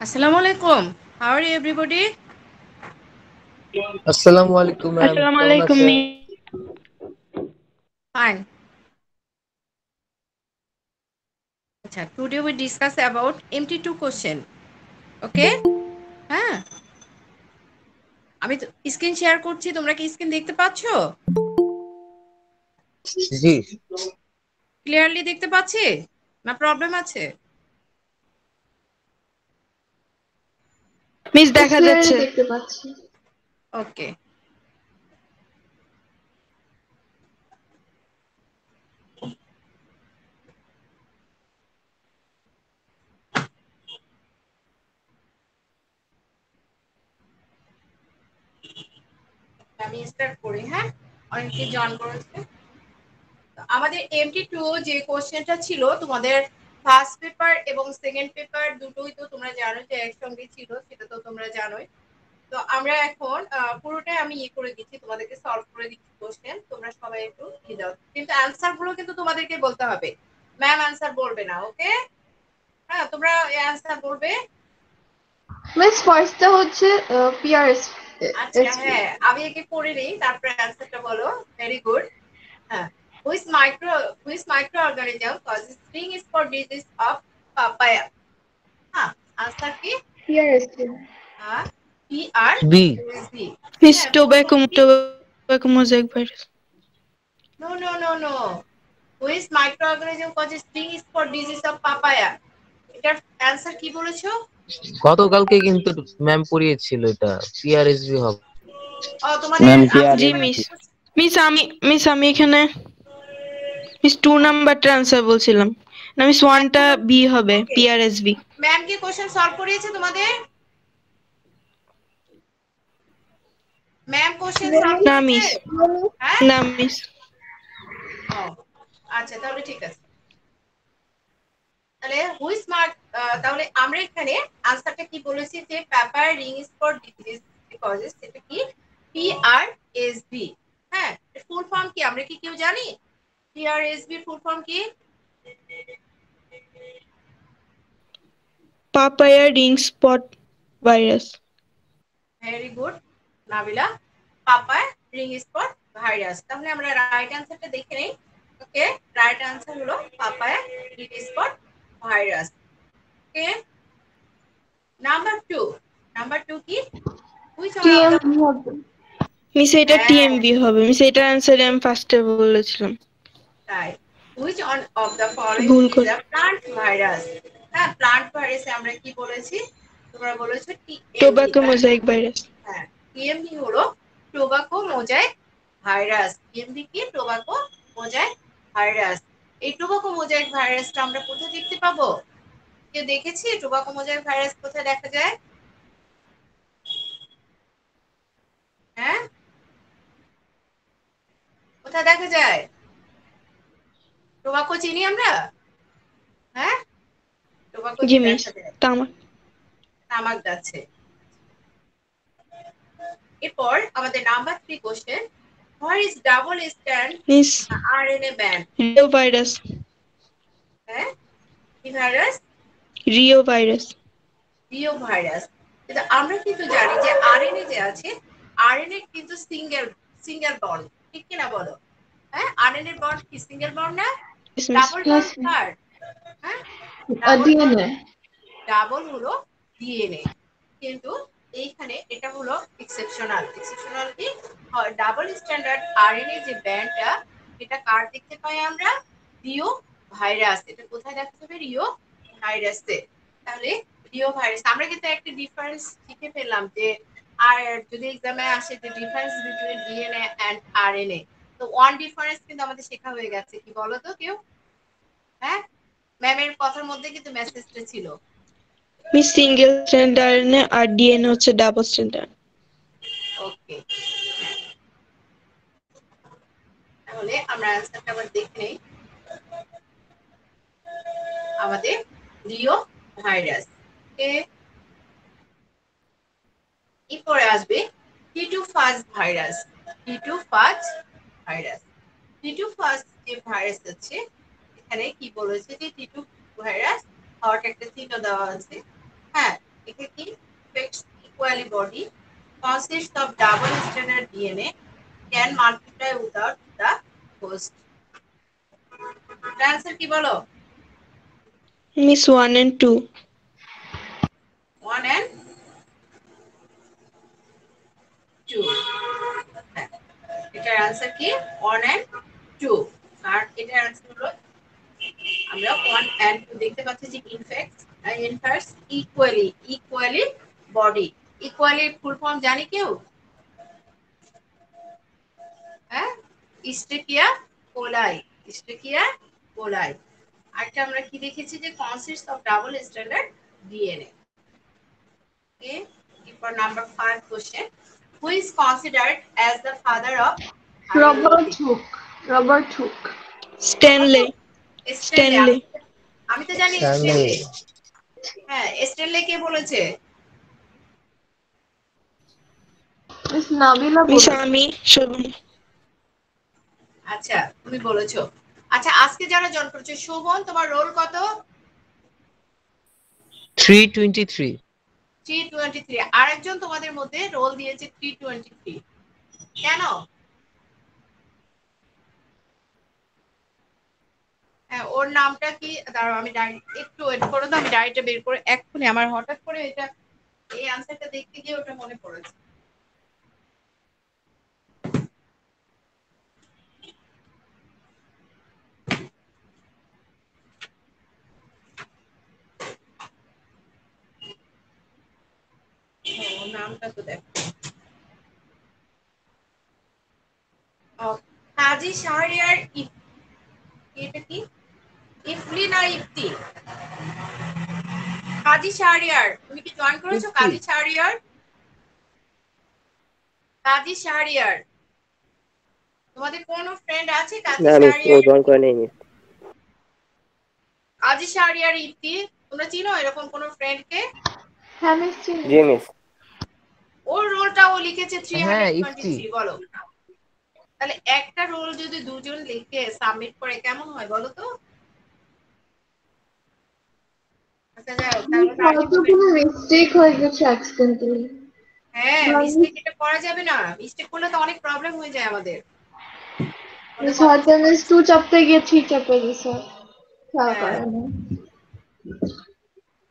Assalamu alaikum. How are you, everybody? আসসালামু আলাইকুম ma'am, আসসালামু কেমন আলাইকুম আছেন? Fine. Today we discuss about MT2 question. Okay? হ্যাঁ, আমি তো স্ক্রিন শেয়ার করছি, তোমরা কি স্ক্রিন দেখতে পাচ্ছো? জি, ক্লিয়ারলি দেখতে পাচ্ছি? না প্রবলেম আছে? মিস দেখা ক্লিয়ারলি যাচ্ছে। দেখতে পাচ্ছি। ওকে। আমি স্টার্ট করি, হ্যাঁ? অনেকে জয়েন করেছে। আমাদের MT2 যে কোশ্চেনটা ছিল তোমাদের ফার্স্ট পেপার এবং সেকেন্ড পেপার দুটোই তো তোমরা জানো যে একসঙ্গে ছিল, সেটা তো তোমরা জানোই। তো আমরা এখন পুরোটাই আমি করে দিচ্ছি, তোমাদেরকে সলভ করে দিচ্ছি কোশ্চেন, তোমরা সবাই একটু লিখে দাও, কিন্তু অ্যানসার গুলো কিন্তু তোমাদেরকে বলতে হবে, ম্যাম অ্যানসার বলবে না। ওকে? হ্যাঁ, তোমরা অ্যানসার বলবে। মিস ফার্স্টটা হচ্ছে পিআরএস আচ্ছা, এসপি। হ্যাঁ, আমি একে পড়ে নিই, তারপরে অ্যানসারটা বলো। Very good. হ্যাঁ, which microorganism causes string spore disease of papaya? হ্যাঁ, আনসার কি? PRSP P R B. S V. Miss হ্যাঁ, ফুল ফর্ম কি? Tobacco mosaic virus. No no no no, which microorganism causes string spore disease of papaya? এটার answer কি বলেছো? গতকালকে কিন্তু ma'am পড়িয়েছিল, এটা পিআরএসবি হবে। তোমাদের ম্যাম কে আমি আর জি তোমাদের মিস। কি মিস আমি এখানে মিস 2 নাম্বারটা আনসার বলছিলাম। না মিস 1টা বি হবে, ওকে, পিআরএসবি। ম্যাম কি কোশ্চেন সলভ করিয়েছে তোমাদের? ম্যাম কোশ্চেন সলভ না করেছে? মিস, হ্যাঁ, না মিস। ও আচ্ছা, তাহলে ঠিক আছে। তাহলে হুইচ মার্ক, তাহলে আমরা এখানে আনসারটা কি বলেছি যে paper ring spot disease causes, সেটা কি? PRSB। হ্যাঁ, ফুল ফর্ম কি আমরা কি কেউ জানি? PRSB ফুল ফর্ম কি? Papaya ring spot virus. Very good Nabila, পাপায় ring spot virus. তাহলে আমরা রাইট অ্যান্সারটা দেখে নেই। ওকে, রাইট অ্যান্সার হলো পাপায় রিং স্পট ভাইরাস। ওকে, নাম্বার 2 কি? Which one of the, TMV হবে। মিস এটা হ্যাঁ টিএমবি হবে। মিস এটা অ্যান্সার আমি ফার্স্টে বলেছিলাম, তাই, which one of the following ভুল ইজ করে। আ প্লান্ট ভাইরাস? হ্যাঁ, প্লান্ট ভাইরাসে আমরা কি বলেছি? তোমরা বলেছো টিএমভি, টোব্যাকো তাই না? Mosaic virus. হ্যাঁ, টিএমভি হলো টোবাকো মোজাইক ভাইরাস। টিএমভি কি? Tobacco mosaic virus. এই টোবাকো মোজাইক ভাইরাসটা আমরা কোথায় দেখতে পাবো? কেউ দেখেছি টোবাকো মোজাইক ভাইরাস কোথায় দেখা যায়? হ্যাঁ, কোথায় দেখা যায়? টোবাকো চিনি আমরা? হ্যাঁ, টোবাকো জি কি মিস। দেখা যায়? তামাক। তামাক গাছে। এরপর আমাদের number 3 question, what is double stand miss RNA band? Rio virus. হ্যাঁ, কি virus? Rio virus. Rio virus. কিন্তু আমরা কিন্তু জানি যে আরএনএ যে আছে, আরএনএ কিন্তু সিঙ্গেল সিঙ্গেল বন্ড, ঠিক কিনা বলো? হ্যাঁ, আরএনএ বন্ড কি সিঙ্গেল বন্ড না? Yes miss. Double yes, bond কার? হ্যাঁ, ডাবল বন্ড, ডিএনএ। ডাবল হলো ডিএনএ। কিন্তু এইখানে এটা হলো এক্সেপশনাল। এক্সেপশনাল কি? ডাবল স্ট্যান্ডার্ড আরএনএ যে ব্যান্ডটা, এটা কার দেখতে পাই আমরা? Reovirus. এটা কোথায় দেখা যাবে? রিও ভাইরাসে। তাহলে রিও ভাইরাস, আমরা কিন্তু একটা ডিফারেন্স শিখে ফেললাম যে, আর যদি এক্সামে আসে যে difference between DNA and RNA, তো ওয়ান ডিফারেন্স কিন্তু আমাদের শেখা হয়ে গেছে। কি বলো তো কেউ? হ্যাঁ, ম্যামের কথার মধ্যে কিন্তু মেসেজটা ছিল। মিস সিঙ্গেল স্ট্র্যান্ড আরএনএ আর ডিএনএ হচ্ছে ডাবল স্ট্র্যান্ড। ওকে, তাহলে আমরা অ্যান্সারটা আবার দেখে নেই। আমাদের রিও ভাইরাস। এরপরে আসবে টিটু ফাজ ভাইরাস। টিটু ফাজ ভাইরাস, টিটু ফাজ যে ভাইরাস আছে, এখানে কি বলেছে যে টিটু ভাইরাস হওয়ার একটা চিহ্ন দেওয়া আছে। হ্যাঁ, একে কি affects equally body consists of double stranded DNA can multiply without the host. Answer কি বলো? Miss 1 and 2. 1 and 2 হ্যাঁ, এটার आंसर কি 1 and 2 আর এটার आंसर হলো আমরা 1 and 2 দেখতে পাচ্ছি যে ইনফ্যাক্টস equally body equally full form জানি কেউ? হ্যাঁ, ইস্টেকিয়া কোলাই, ইস্টেকিয়া কোলাই। আরেকটা আমরা কি দেখেছি যে consists of double stranded DNA. Okay, for number 5 question, who is considered as the father of Robert biology? Hook. Robert Hooke. Stanley. Stanley. Stanley. আমি তো জানি Stanley. স্ট্যানলে। হ্যাঁ, স্ট্যানলে কে বলেছে? মিস নাবিলা Miss বলেছে। Ami. Shobhan. আচ্ছা, তুমি বলেছো। আচ্ছা, আজকে যারা জয়েন করেছে, শোভন তোমার রোল কত? 323. 323। আরেকজন তোমাদের মধ্যে রোল দিয়েছে 323। কেন? হ্যাঁ, ওর নামটা কি? দাঁড়াও, আমি একটু ওয়েট করো তো, আমি ডায়েরিটা বের করে এক্ষুনি আমার হঠাৎ করে এটা এই আনসারটা দেখতে গিয়ে ওটা মনে পড়েছে। ওর নামটা তো দেখো। কাজী শাহরিয়ার এটা কি? ইফলি না ইফতি? কাজী শাহরিয়ার, তুমি কি জয়েন করেছো? ইফতি। কাজী শাহরিয়ার, কাজী শাহরিয়ার, তোমাদের কোন ফ্রেন্ড আছে কাজী না মিস, ও শাহরিয়ার? জয়েন করে নেই মিস। কাজী শাহরিয়ার ইফতি, তোমরা চিনো এরকম কোন ফ্রেন্ডকে? হ্যাঁ মিস চিনি। জি মিস। ওর রোলটা ও লিখেছে হ্যাঁ, ইফতি। 323। বলো, তাহলে একটা রোল যদি দুজন লিখে সাবমিট করে কেমন হয় বলো তো? আচ্ছা, যাই হোক, তাহলে হয়তো কোনো মিস্টেক হয়ে গেছে অ্যাক্সিডেন্টালি। হ্যাঁ, মিস্টেক এটা করা যাবে না। মিস্টেক করলে তো অনেক প্রবলেম হয়ে যায় আমাদের। মিস হয়তো মিস 2 চাপতে গিয়ে 3 চাপে গেছে। খেয়াল হ্যাঁ, করে না।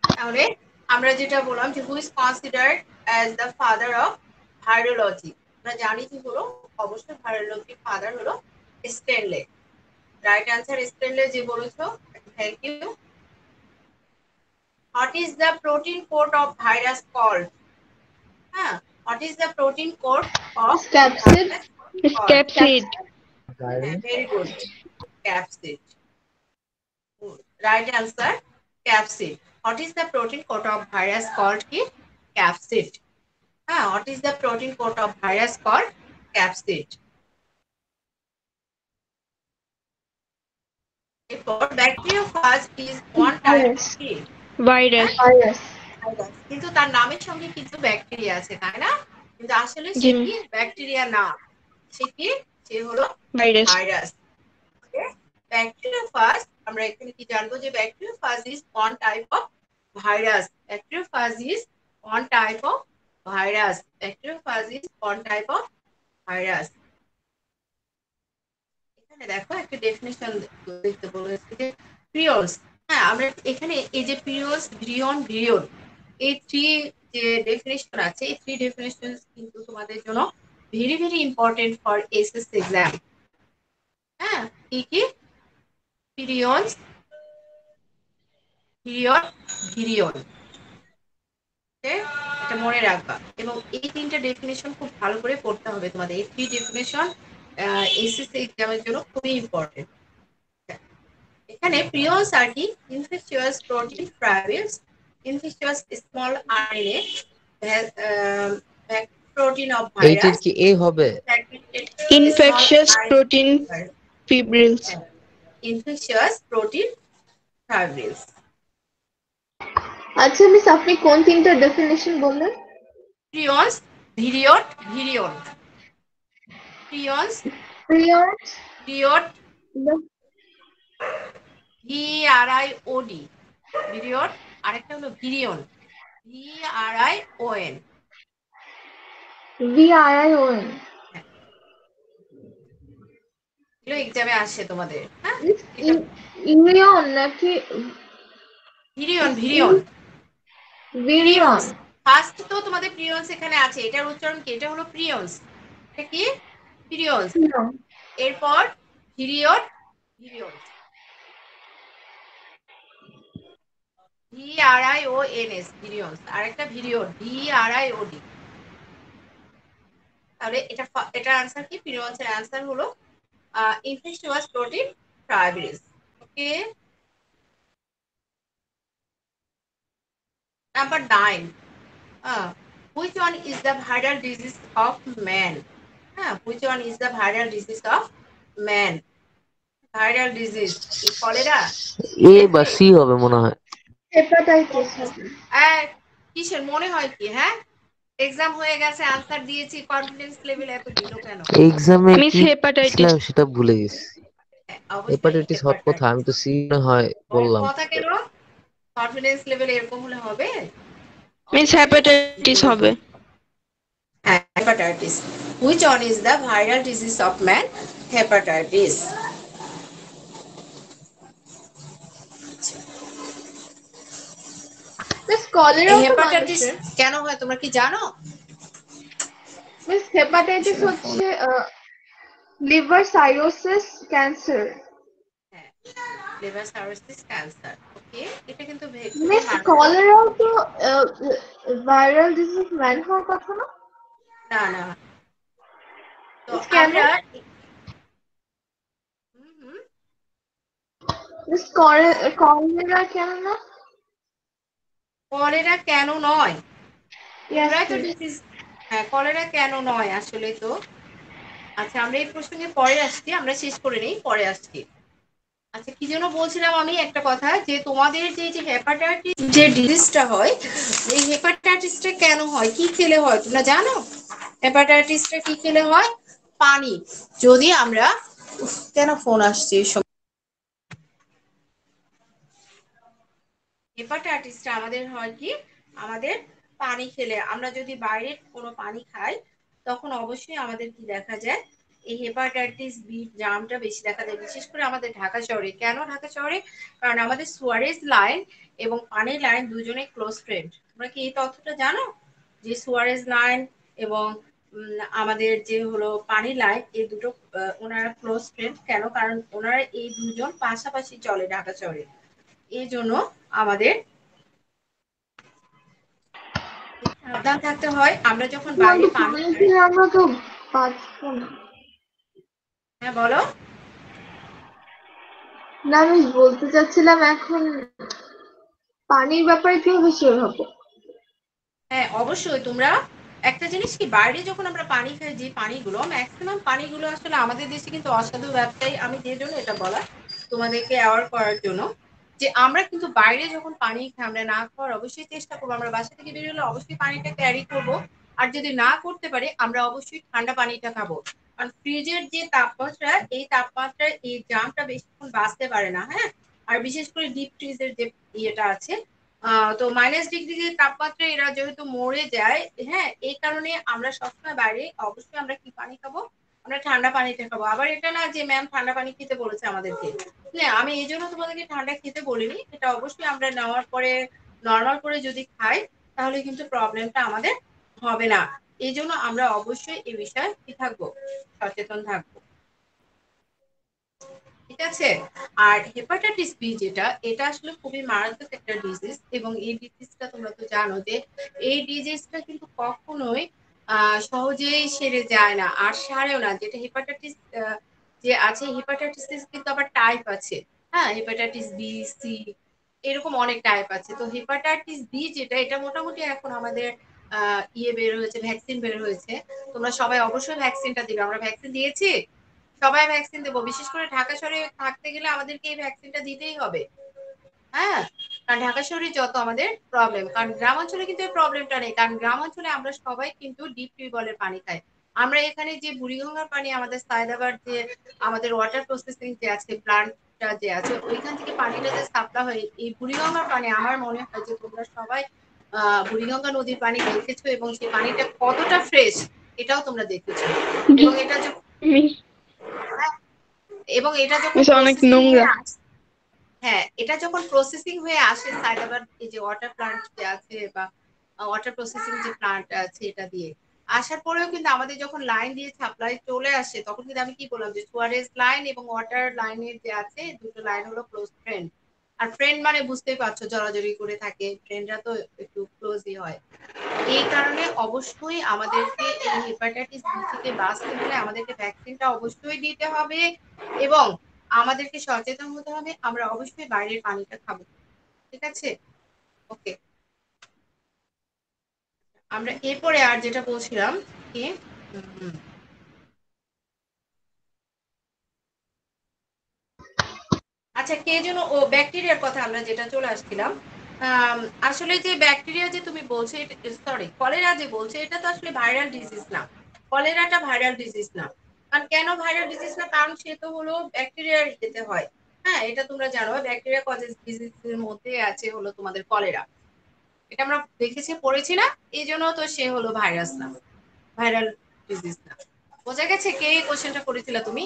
তাহলে আমরা যেটা বললাম যে who is considered as the father of virology, আমরা জানি যে হলো অবশ্যই ভাইরোলজির ফাদার হলো স্টেনলে। রাইট অ্যান্সার স্টেনলে যে বলেছো, thank you. What is the protein code of virus called? হ্যাঁ, what is the protein code of capsid. Miss Capsid. Very good, capsid. Right answer, capsid. What is the protein coat of virus called ki? Capsid. What is the protein coat of virus called? Capsid. Therefore, bacteriophage is one type of Virus. কি? Virus. Virus. কিন্তু তার নামের সঙ্গে কিন্তু bacteria আছে, তাই না? কিন্তু আসলে সে জি। কি ব্যাকটেরিয়া না, সে কি? সে হলো Virus. ভাইরাস। ব্যাকটেরিওফাজ, আমরা এখানে কি জানবো যে bacteriophage is one type of virus. Bacteriophage is one type of virus. Bacteriophage is one type of virus. এখানে দেখো একটা ডেফিনিশন দেখতে বলেছে যে প্রিয়ন্স। হ্যাঁ, আমরা এখানে এই যে প্রিয়ন্স, ভিরিয়ন, ভিরিয়ন, এই থ্রি যে ডেফিনিশন আছে, এই থ্রি ডেফিনিশন কিন্তু তোমাদের জন্য very very important for SS exam. হ্যাঁ, কি কি? পিরিয়ন্স, ভিরিয়ন, ভিরিয়ন। এটা মনে রাখবা এবং এই তিনটা ডেফিনেশন খুব ভালো করে পড়তে হবে তোমাদের। এই থ্রি ডেফিনেশন এসএসসি এক্সামের জন্য খুবই ইম্পর্টেন্ট। এখানে প্রিয়ন্স আর কি? Infectious protein fibrils, infectious small RNA protein of এইটার ভাইরাস, কি এ হবে? Infectious protein fibrils. Infectious protein fibrils. আচ্ছা মিস আপনি কোন তিনটা ডেফিনিশন বললেন? Prions, virion, virion. Prions, prions, virion, VRIOD, virion. আরেকটা হলো ভিরিয়ন। VRION। VRION। এগুলো এক্সামে আসে তোমাদের, হ্যাঁ? এটা ইউনিয়ন নাকি virion, virion, virion? Prions. First তো তোমাদের প্রিয়ন্স এখানে আছে, এটার উচ্চারণ কি? এটা হলো প্রিয়ন্স। এটা কি? প্রিয়ন্স। এরপর ভিরিয়ন, ভিরিয়ন্স। VRIONS, ভিরিয়ন্স। আর একটা ভিরিয়ন, VRIOD। তাহলে এটা আনসার কি? প্রিয়ন্সের আনসার হলো infectious protein fibrosis. Okay. Number 9. Which one is the viral disease of man? Which one is the viral disease of man? Viral disease. Cholera? এ বা C হবে মনে হয়। Hepatitis হবে। কিসের মনে হয় কি? হ্যাঁ, এক্সাম হয়ে গেছে, আনসার দিয়েছি, কনফিডেন্স লেভেল এত দিল কেন? এক্সামে মিস কি হেপাটাইটিস। ছিলাম সেটা ভুলে গেছি। অবশ্যই হেপাটাইটিস হওয়ার কথা, আমি হেপাটাইটিস। তো সি না হয় বললাম। কথা কেন? কনফিডেন্স লেভেল এরকম হলে হবে? মিস অবশ্যই হেপাটাইটিস হবে। hepatitis. Which one is the viral disease of man? Hepatitis. Miss কলেরাও তো হেপাটাইটিস মানুষের। কেন হয় তোমরা কি জানো? মিস হেপাটাইটিস হচ্ছে লিভার সাইরোসিস ক্যান্সার। হ্যাঁ, লিভার সার্রোসিস ক্যান্সার। ওকে, এটা কিন্তু খুবই মিস মারাত্মক। কলেরাও তো ভাইরাল ডিজিজ ম্যান হওয়ার কথা না? না না, তো মিস কেন? আমরা হুম হুম মিস কলেরা কেন না? কলেরা কেন নয়? ইয়েস তোমরাই তো প্লিজ। ডিসিজ। হ্যাঁ, কলেরা কেন নয় আসলে তো। আচ্ছা, আমরা এই প্রসঙ্গে পরে আসছি, আমরা শেষ করে নেই, পরে আসছি। আচ্ছা, কি যেন বলছিলাম আমি একটা কথা, যে তোমাদের যে হেপাটাইটিস যে ডিজিজটা হয়, এই হেপাটাইটিসটা কেন হয়, কি খেলে হয় তোমরা জানো? হেপাটাইটিসটা কি খেলে হয়? পানি। যদি আমরা কেন ফোন আসছে এসব? হেপাটাইটিসটা আমাদের হয় কি? আমাদের পানি খেলে, আমরা যদি বাইরের কোনো পানি খাই, তখন অবশ্যই আমাদের কি দেখা যায়? এই হেপাটাইটিস বি জার্মটা বেশি দেখা যায়, বিশেষ করে আমাদের ঢাকা শহরে। কেন ঢাকা শহরে? কারণ আমাদের সুয়ারেজ লাইন এবং পানির লাইন দুজনে ক্লোজ ফ্রেন্ড। তোমরা কি এই তথ্যটা জানো, যে সুয়ারেজ লাইন এবং আমাদের যে হলো পানির লাইন, এই দুটো ওনারা ক্লোজ ফ্রেন্ড। কেন? কারণ ওনারা এই দুজন পাশাপাশি চলে ঢাকা শহরে। এই জন্য আমাদের সাবধান থাকতে হয় আমরা যখন বাইরে কিন্তু পানি পানি খাই। খেলে আমরা তো বাঁচবো না। হ্যাঁ, বলো। না আমি বলতে চাচ্ছিলাম এখন পানির ব্যাপারে কিভাবে শিওর হবো? হ্যাঁ, অবশ্যই। তোমরা একটা জিনিস কি, বাইরে যখন আমরা পানি খাই, যে পানিগুলো ম্যাক্সিমাম পানিগুলো আসলে আমাদের দেশে কিন্তু অসাধু ব্যবসায়ী, আমি যে জন্য এটা বলা তোমাদেরকে অ্যাওয়ার করার জন্য, যে আমরা কিন্তু বাইরে যখন পানি খাই, আমরা না খাওয়ার অবশ্যই চেষ্টা করবো। আমরা বাসা থেকে বেরোলে অবশ্যই পানিটা ক্যারি করব। আর যদি না করতে পারি, আমরা অবশ্যই ঠান্ডা পানিটা খাবো। কারণ ফ্রিজের যে তাপমাত্রা, এই তাপমাত্রায় এই জামটা বেশিক্ষণ বাঁচতে পারে না। হ্যাঁ, আর বিশেষ করে ডিপ ফ্রিজের যে ইয়েটা আছে, তো -ডিগ্রি যে তাপমাত্রা এরা যেহেতু মরে যায়, হ্যাঁ, এই কারণে আমরা সবসময় বাইরে অবশ্যই আমরা কি পানি খাবো? আমরা ঠান্ডা পানিটা খাবো। আবার এটা না যে ম্যাম ঠান্ডা পানি খেতে বলেছে আমাদেরকে। হ্যাঁ, আমি এই জন্য তোমাদেরকে ঠান্ডা খেতে বলিনি। এটা অবশ্যই আমরা নেওয়ার পরে নর্মাল করে যদি খাই, তাহলে কিন্তু প্রবলেমটা আমাদের হবে না। এই জন্য আমরা অবশ্যই এই বিষয়ে কি থাকবো? সচেতন থাকবো। ঠিক আছে? আর হেপাটাইটিস বি যেটা, এটা আসলে খুবই মারাত্মক একটা ডিজিজ, এবং এই ডিজিজটা তোমরা তো জানো যে এই ডিজিজটা কিন্তু কখনোই সহজেই সেরে যায় না, আর সারেও না। যেটা হেপাটাইটিস যে আছে, হেপাটাইটিস কিন্তু আবার টাইপ আছে। হ্যাঁ, হেপাটাইটিস বি, সি, এরকম অনেক টাইপ আছে। তো হেপাটাইটিস বি যেটা, এটা মোটামুটি এখন আমাদের বের হয়েছে, ভ্যাকসিন বের হয়েছে। তোমরা সবাই অবশ্যই ভ্যাকসিনটা দিবে। আমরা ভ্যাকসিন দিয়েছি, সবাই ভ্যাকসিন দেবো। বিশেষ করে ঢাকা শহরে থাকতে গেলে আমাদেরকে এই ভ্যাকসিনটা দিতেই হবে। হ্যাঁ, কারণ ঢাকা শহরে যত আমাদের প্রবলেম, কারণ গ্রাম অঞ্চলে কিন্তু এই প্রবলেমটা নেই। কারণ গ্রাম অঞ্চলে আমরা সবাই কিন্তু ডিপ টিউবওয়েলের পানি খাই। আমরা এখানে যে বুড়িগঙ্গার পানি, আমাদের সায়দাবাদ যে আমাদের ওয়াটার প্রসেসিং যে আছে, প্লান্টটা যে আছে, ওইখান থেকে পানিটা যে সাপ্লাই হয়, এই বুড়িগঙ্গার পানি, আমার মনে হয় যে তোমরা সবাই বুড়িগঙ্গা নদীর পানি দেখেছো এবং সেই পানিটা কতটা ফ্রেশ এটাও তোমরা দেখেছো। এবং এটা এবং এটা যখন মিস অনেক প্রসেসিং হয়ে নোংরা। আসে, হ্যাঁ এটা যখন প্রসেসিং হয়ে আসে সায়দাবাদ এই যে ওয়াটার প্লান্ট যে আছে বা ওয়াটার প্রসেসিং যে প্লান্ট আছে এটা দিয়ে আসার পরেও কিন্তু আমাদের যখন লাইন দিয়ে সাপ্লাই চলে আসে তখন কিন্তু আমি কি বললাম যে সুয়ারেজ লাইন এবং ওয়াটার লাইনের যে আছে দুটো লাইন হলো ক্লোজ ফ্রেন্ড। আর ফ্রেন্ড মানে বুঝতেই পারছো জড়াজড়ি করে থাকে, ফ্রেন্ডরা তো একটু ক্লোজই হয়। এই কারণে অবশ্যই আমাদেরকে এই হেপাটাইটিস বি থেকে বাঁচতে হলে আমাদেরকে ভ্যাকসিনটা অবশ্যই দিতে হবে এবং আমাদেরকে সচেতন হতে হবে। আমরা অবশ্যই বাইরের পানিটা খাবো, ঠিক আছে? ওকে, আমরা এরপরে আর যেটা বলছিলাম কি উম, আচ্ছা কে যেন ও ব্যাকটেরিয়ার কথা আমরা যেটা চলে আসছিলাম। আসলে যে ব্যাকটেরিয়া যে তুমি বলছো, সরি কলেরা যে বলছে এটা তো আসলে ভাইরাল ডিজিজ না। কলেরাটা ভাইরাল ডিজিজ না। কারণ কেন ভাইরাল ডিজিজ না, কারণ সে তো হলো ব্যাকটেরিয়ার যেতে হয়। হ্যাঁ এটা তোমরা জানো ব্যাকটেরিয়া কজেস ডিজিজের মধ্যে আছে হলো তোমাদের কলেরা। এটা আমরা দেখেছি পড়েছি না, এই জন্য তো সে হলো ভাইরাস না, ভাইরাল ডিজিজ না। বোঝা গেছে কে এই কোশ্চেনটা করেছিল? তুমি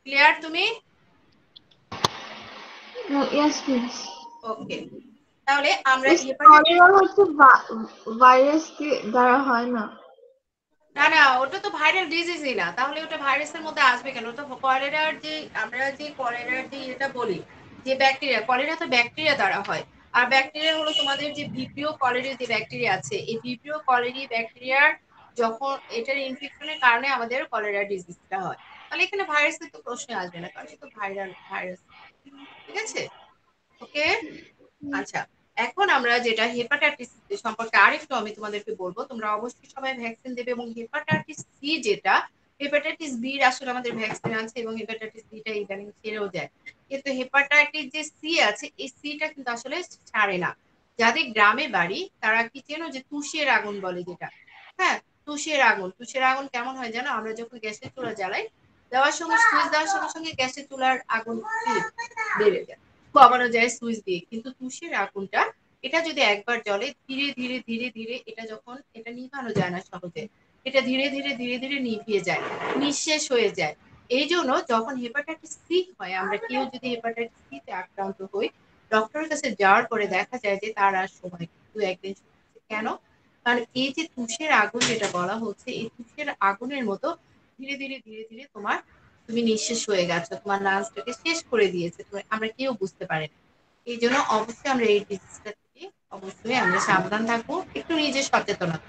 ক্লিয়ার তুমি? Yes miss. ওকে, তাহলে আমরা মিস হেপাটাইটিস, কলেরা হচ্ছে ভাইরাস দ্বারা হয় না। না না ওটা তো ভাইরাল ডিজিজই না, তাহলে ওটা ভাইরাসের মধ্যে আসবে কেন? ওটা কলেরার যে আমরা যে কলেরার যে এটা বলি যে ব্যাকটেরিয়া, কলেরা তো ব্যাকটেরিয়া দ্বারা হয়। আর ব্যাকটেরিয়া হলো তোমাদের যে ভিব্রিও কলেরি যে ব্যাকটেরিয়া আছে, এই ভিব্রিও কলেরি ব্যাকটেরিয়ার যখন এটার ইনফেকশনের কারণে আমাদের কলেরা ডিজিজটা হয়। তাহলে এখানে ভাইরাসের তো প্রশ্ন আসবে না, কারণ সে তো ভাইরাল ভাইরাস, ঠিক আছে? ওকে, আচ্ছা এখন আমরা যেটা হেপাটাইটিস সম্পর্কে আরেকটু আমি তোমাদেরকে বলবো। তোমরা অবশ্যই সবাই ভ্যাকসিন দেবে এবং হেপাটাইটিস সি যেটা, হেপাটাইটিস বি আসলে আমাদের ভ্যাকসিন আছে এবং হেপাটাইটিস সিটা ইদানিং ছেড়েও যায়। কিন্তু হেপাটাইটিস যে সি আছে এই সিটা কিন্তু আসলে ছাড়ে না। যাদের গ্রামে বাড়ি তারা কি চেনো যে তুষের আগুন বলে যেটা, হ্যাঁ তুষের আগুন। তুষের আগুন কেমন হয় জানো? আমরা যখন গ্যাসের চুলা জ্বালাই, দেওয়ার সঙ্গে সুইচ দেওয়ার সঙ্গে সঙ্গে গ্যাসের চুলার আগুন বেড়ে যায়, কমানো যায় সুইচ দিয়ে। কিন্তু তুষের আগুনটা এটা যদি একবার জ্বলে ধীরে ধীরে ধীরে ধীরে এটা যখন এটা নিভানো যায় না সহজে, এটা ধীরে ধীরে ধীরে ধীরে নিভিয়ে যায়, নিঃশেষ হয়ে যায়। এই জন্য যখন হেপাটাইটিস সি হয়, আমরা কেউ যদি হেপাটাইটিস সি তে আক্রান্ত হই, ডক্টরের কাছে যাওয়ার পরে দেখা যায় যে তার আর সময় দু একদিন কেন? কারণ এই যে তুষের আগুন যেটা বলা হচ্ছে, এই তুষের আগুনের মতো ধীরে ধীরে ধীরে ধীরে তোমার তুমি নিঃশেষ হয়ে গেছো, তোমার লাঞ্চটাকে শেষ করে দিয়েছে, আমরা কেউ বুঝতে পারি না। এই জন্য অবশ্যই আমরা এই ডিজিজটা থেকে অবশ্যই আমরা সাবধান থাকবো, একটু নিজের সচেতনতা,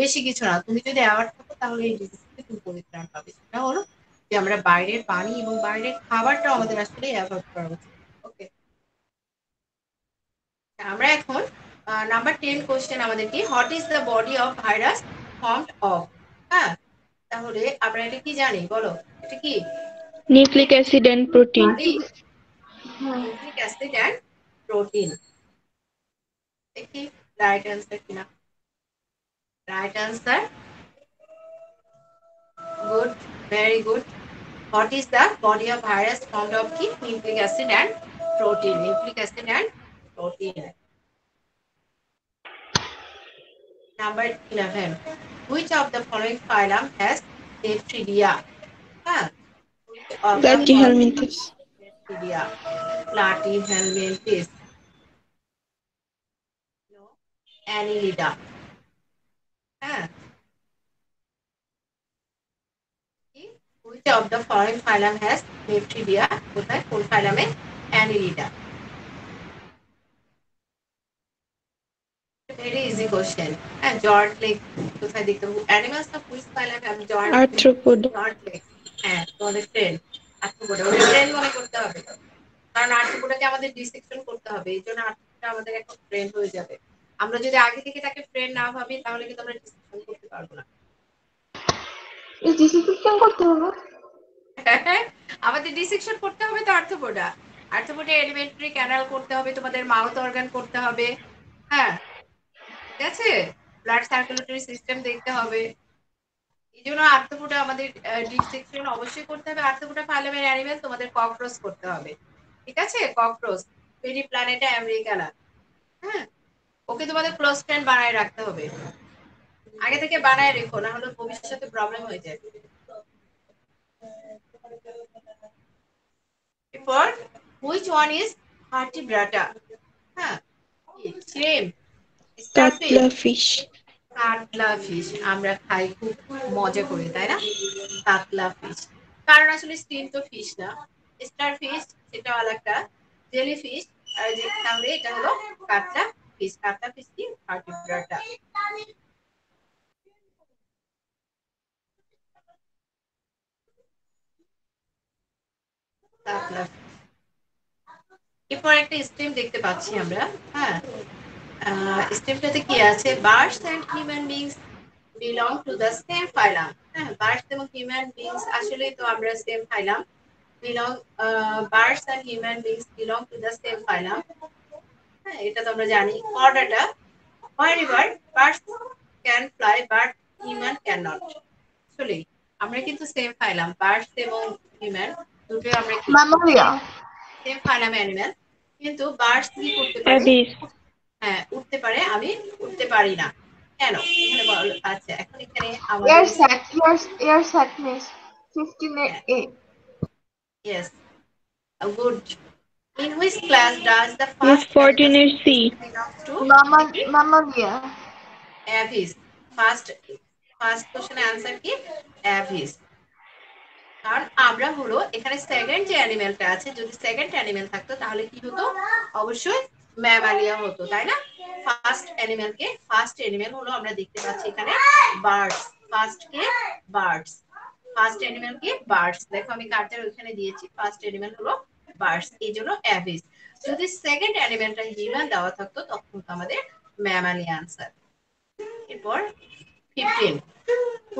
বেশি কিছু না। তুমি যদি অ্যাওয়ার্ড থাকো তাহলে এই ডিজিজ থেকে তুমি পরিত্রাণ পাবে। সেটা হলো যে আমরা বাইরের পানি এবং বাইরের খাবারটা আমাদের আসলে অ্যাভয়েড করা উচিত। ওকে, আমরা এখন নাম্বার 10 কোশ্চেন আমাদের কি, what is the body of virus formed of? হ্যাঁ তাহলে আমরা এটা কি জানি বলো, এটা কি nucleic acid and protein. Body? হ্যাঁ নিউক্লিক অ্যাসিড অ্যান্ড প্রোটিন। দেখি রাইট অ্যান্সার কিনা। Right answer, good, very good. What is the body of virus formed of কি? Nucleic acid and protein. Nucleic acid and protein. Number 11. Which of the following phylum has Tetradia? Huh? Which of the following Platyhelminthes. Tetradia? Platyhelminthes. No. Annelida. Huh? Which of the following phylum has Tetradia? কোথায় কোন phylum A? Annelida. Very easy question. And jord leg কোথায় দেখতে পাবো? Animals of which phylum have jord আর্থ্রোপোড। jord leg? হ্যাঁ তোমাদের friend arthropoda, ওদের friend মনে করতে হবে, কারণ আর্থ্রোপোডাকে আমাদের ডিসেকশন করতে হবে, এই জন্য আর্থ্রোপোডা আমাদের একটা ফ্রেন্ড হয়ে যাবে। আমরা যদি আগে থেকে তাকে ফ্রেন্ড না ভাবি তাহলে কিন্তু আমরা ডিসেকশন করতে পারবো না। এই ডিসইনফেকশন করতে হবে। আমাদের ডিসেকশন করতে হবে তো আর্থ্রোপোডা, আর্থ্রোপোডা এলিমেন্টারি ক্যানাল করতে হবে, তোমাদের মাউথ অর্গান করতে হবে, হ্যাঁ ঠিক আছে, ব্লাড সার্কুলেটরি সিস্টেম দেখতে হবে। এই জন্য আর্থ্রোপোডা আমাদের ডিসেকশন অবশ্যই করতে হবে। আর্থ্রোপোডা ফাইলামের অ্যানিমেল তোমাদের ককরোচ করতে হবে, ঠিক আছে? Cockroach periplaneta americana. হ্যাঁ, ওকে তোমাদের ক্লোজ ফ্রেন্ড বানায় রাখতে হবে, আগে থেকে বানায় রেখো, না হলে ভবিষ্যতে প্রবলেম হয়ে যায়। এরপর which one is vertebrata? হ্যাঁ, সেম স্টারফিশ। কাতলা ফিশ। কাতলা ফিশ আমরা খাই খুব মজা করে, তাই না? কাতলা ফিশ, কারণ আসলে স্টিম তো ফিশ না, স্টার ফিশ সেটা আলাদা, জেলি ফিশ, আর যে তাহলে এটা হলো কাতলা ফিশ। কাতলা ফিশ কি ভার্টিব্রাটা। কাতলা। এরপর একটা স্টেম দেখতে পাচ্ছি আমরা। হ্যাঁ, স্টেমটাতে কি আছে? Birds and human beings belong to the same phylum. হ্যাঁ, বার্ডস এবং হিউম্যান বিংস আসলে তো আমরা same phylum. Belong, birds and human beings belong to the same phylum. হ্যাঁ, এটা তো আমরা জানি। অর্ডারটা however birds can fly but human cannot। আসলে আমরা কিন্তু সেম ফাইলাম, বার্ডস এবং হিউম্যান দুটোই আমরা কি মামালিয়া। সেম ফাইলাম অ্যানিমেল, কিন্তু বার্ডস কি করতে পারে? অ্যাবিস। হ্যাঁ, উঠতে পারে, আমি উঠতে পারি না। কেন? এখানে বল। আচ্ছা, এখন এখানে আমাদের air sac miss 15A। yes, good. In which class does the miss first animal 14 এর সি। species belong to? Mammalia. Aves. First question answer কি? অ্যাভিস। কারণ আমরা হলো এখানে সেকেন্ড যে অ্যানিমেলটা আছে, যদি সেকেন্ড অ্যানিমেল থাকতো তাহলে কি হতো? অবশ্যই ম্যামালিয়া হতো, তাই না? ফার্স্ট অ্যানিমেল হলো আমরা দেখতে পাচ্ছি এখানে বার্ডস। ফার্স্ট কে? বার্ডস। ফার্স্ট অ্যানিমেল কি? বার্ডস। দেখো আমি কার্টার ওখানে দিয়েছি, ফার্স্ট অ্যানিমেল হলো বার্ডস, এই জন্য অ্যাভিস। যদি সেকেন্ড অ্যানিমেলটা হিউম্যান দেওয়া থাকতো তখন তো আমাদের ম্যামালিয়া আনসার। এরপর 15.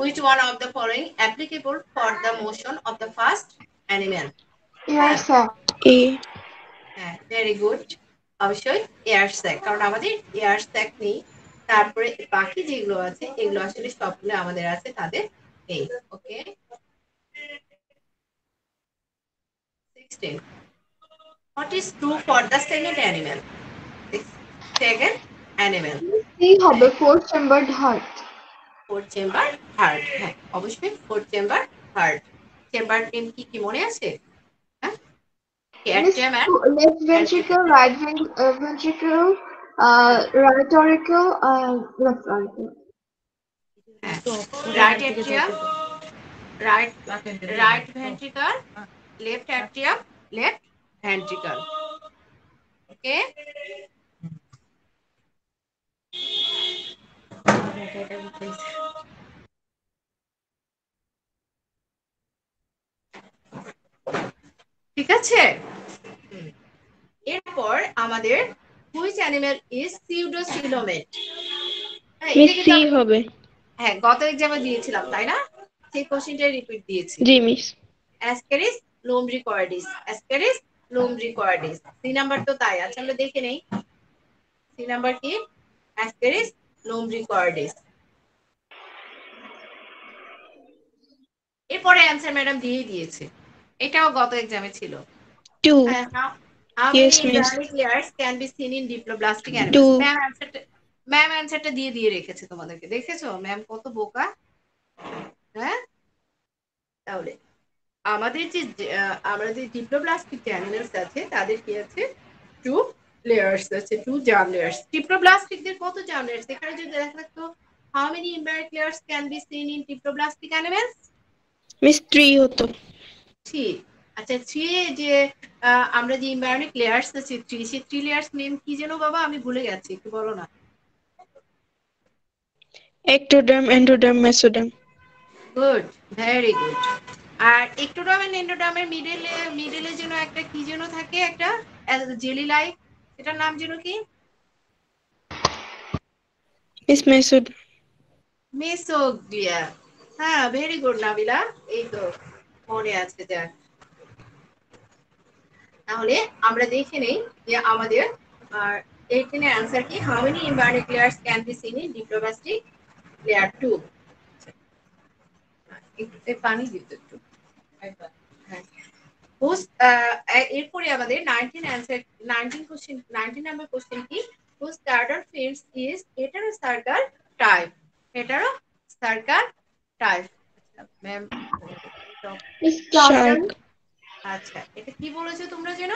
Which one of the following applicable for the motion of the first animal? Air sac. A. হ্যাঁ, ভেরি গুড। অবশ্যই এয়ার স্যাক, কারণ আমাদের এয়ার স্যাক নেই। তারপরে বাকি যেগুলো আছে এগুলো আসলে সবগুলো আমাদের আছে, তাদের নেই। ওকে। 16. What is true for the second animal? Second animal. C হবে four chambered heart. Four chamber heart. হ্যাঁ, অবশ্যই four chamber heart. Chamber name কি কি মনে আছে? হ্যাঁ, atrium and left ventricle, right ventricle, right auricle, left auricle. Right atrium, right ventricle, left atrium, left ventricle. Okay. ঠিক আছে। এরপর আমাদের which animal is pseudocoelomate? Miss C হবে। হ্যাঁ, গত এক্সামে দিয়েছিলাম, তাই না? সেই কোশ্চেনটাই রিপিট দিয়েছি। জি মিস। অ্যাসকেরিস লুম্ব্রিকর্ডিস, অ্যাসকেরিস লুম্ব্রিকর্ডিস। 3 নাম্বার তো তাই আছে, আমরা দেখে নেই। 3 নাম্বার কি? অ্যাসকেরিস লুম্ব্রিকর্ডিস। এরপরে অ্যান্সার ম্যাডাম দিয়ে দিয়েছে, এটাও গত এক্সামে ছিল। 2। How Yes, many miss. embryonic layers can be seen in diploblastic 2। animals? Ma'am অ্যান্সারটা দিয়ে রেখেছে তোমাদেরকে, দেখেছো ম্যাম কত বোকা? হ্যাঁ, তাহলে আমাদের যে আমরা যে ডিপ্লোব্লাস্টিক যে অ্যানিমেলস আছে তাদের কি আছে? 2 লেয়ার্স আছে, 2 জার্ম লেয়ার্স। ডিপ্লোব্লাস্টিকদের কত জার্ম লেয়ার্স? এখানে যদি দেখা থাকতো how many embryonic layers can be seen in diploblastic animals? Miss 3 হতো। 3। আচ্ছা, 3 যে আমরা যে এমব্রায়োনিক লেয়ার্স আছে 3, সেই 3 লেয়ার্স নেম কি যেন বাবা? আমি ভুলে গেছি, একটু বলো না। Ectoderm, endoderm, mesoderm. Good, very good. আর একটোডার্ম এন্ড এন্ডোডার্মের মিডলে যেন একটা কি যেন থাকে, একটা জেলি লাইক, এটার নাম যেন কি? Miss mesoderm. মেসোগ্লিয়া। হ্যাঁ, ভেরি গুড নাবিলা, এই তো মনে আছে। যাক, তাহলে আমরা দেখে নেই যে আমাদের এইখানে অ্যান্সার কি? How many embryonic layers can be seen in diploblastic layer 2? একটু পানি দিতে একটু। হ্যাঁ, এরপরে আমাদের 19 অ্যান্সার, 19 কোশ্চেন, 19 নাম্বার কোশ্চেন কি? whose Carter fields is heterocircle type. Heterocircle type. Ma'am miss shark. প্লান্টার। আচ্ছা এটা কি বলেছো তোমরা যেন?